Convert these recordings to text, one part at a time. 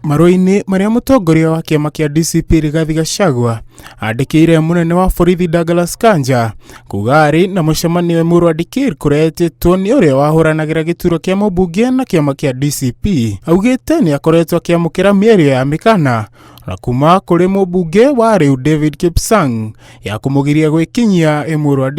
Marũa-inĩ marĩa mũtongoria wa kĩama kĩa DCP Rigathi Gachagua andĩkĩire mũnene wa borithi Kanja kuga arĩ na mũcemanio Marũa kũrĩa etĩtwo nĩ ũrĩa wahũranagĩra gĩturwa kĩa mũmbunge na kĩama kĩa DCP, augĩte nĩ akoretwo akĩamũkĩra mĩario ya mĩkana na kuma kũrĩ mũmbunge wa rĩu David Kipsang ya kũmũgiria gwĩkinyia Marũa.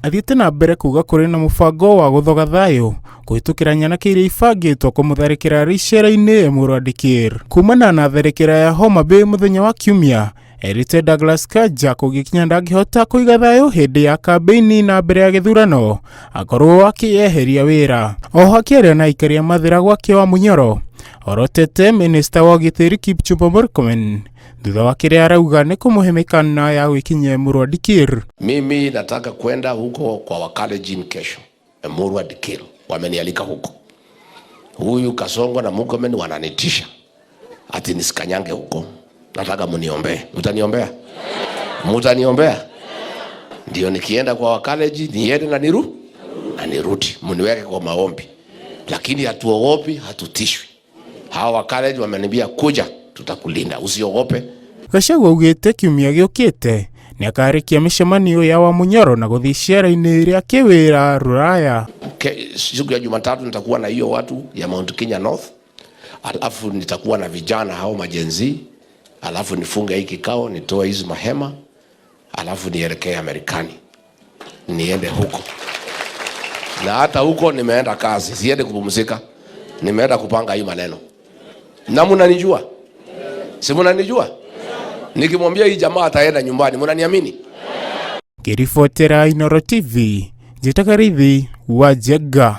Athiĩte na mbere kuga kũrĩ na mũbango wa gũthoga thayũ kũhĩtũkĩra nyanake iria ibangĩtwo kũmũtharĩkĩra rĩcera-inĩ Marũa. Kumana na tharĩkĩra ya Homa Bay mũthenya wa Kiumia, erĩte Kanja kũgĩkinya ndangĩhota kũiga thayũ hĩndĩ ya kambeini na mbere ya gĩthurano akorwo akĩyeheria wĩra. Oho akĩaria na aikari a mathĩra gwake wa Munyoro, orotete minista wa ũgitĩri Kipchumba Murkomen thutha wa kĩrĩa arauga nĩ kũmũhe mĩkana ya gwĩkinyia Marũa. Mimi nataka kwenda huko kwa Wakalenjin kesho. Marũa wamenialika huko. Huyu Kasongo na Murkomen wananitisha ati nisikanyange huko. Nataka muniombee. Mtaniombea? Mtaniombea? Ndio nikienda kwa Wakalenjin niende na nirudi. Muniweke kwa maombi. Lakini hatuogopi, hatutishwi. Hawa Wakalenjin wameniambia kuja, tutakulinda, usiogope. Gachagua augĩte kiumia gĩũkĩte nĩ akarĩkia mĩcemanio ya wa Munyoro na gũthiĩ icera-inĩ rĩa kĩwĩra Rũraya. Siku ya Jumatatu nitakuwa na hiyo watu ya Mount Kenya North. Alafu nitakuwa na vijana hao majenzi. Alafu nifunge hii kikao, nitoe hizi mahema. Alafu nielekee Amerikani. Niende huko. Na hata huko nimeenda kazi, siende kupumzika. Nimeenda kupanga hii maneno. Na mnanijua? Si mnanijua? Nikimwambia hii jamaa ataenda nyumbani, mnaniamini? Kiribotera Inooro TV, Jita Karithi wa Jega.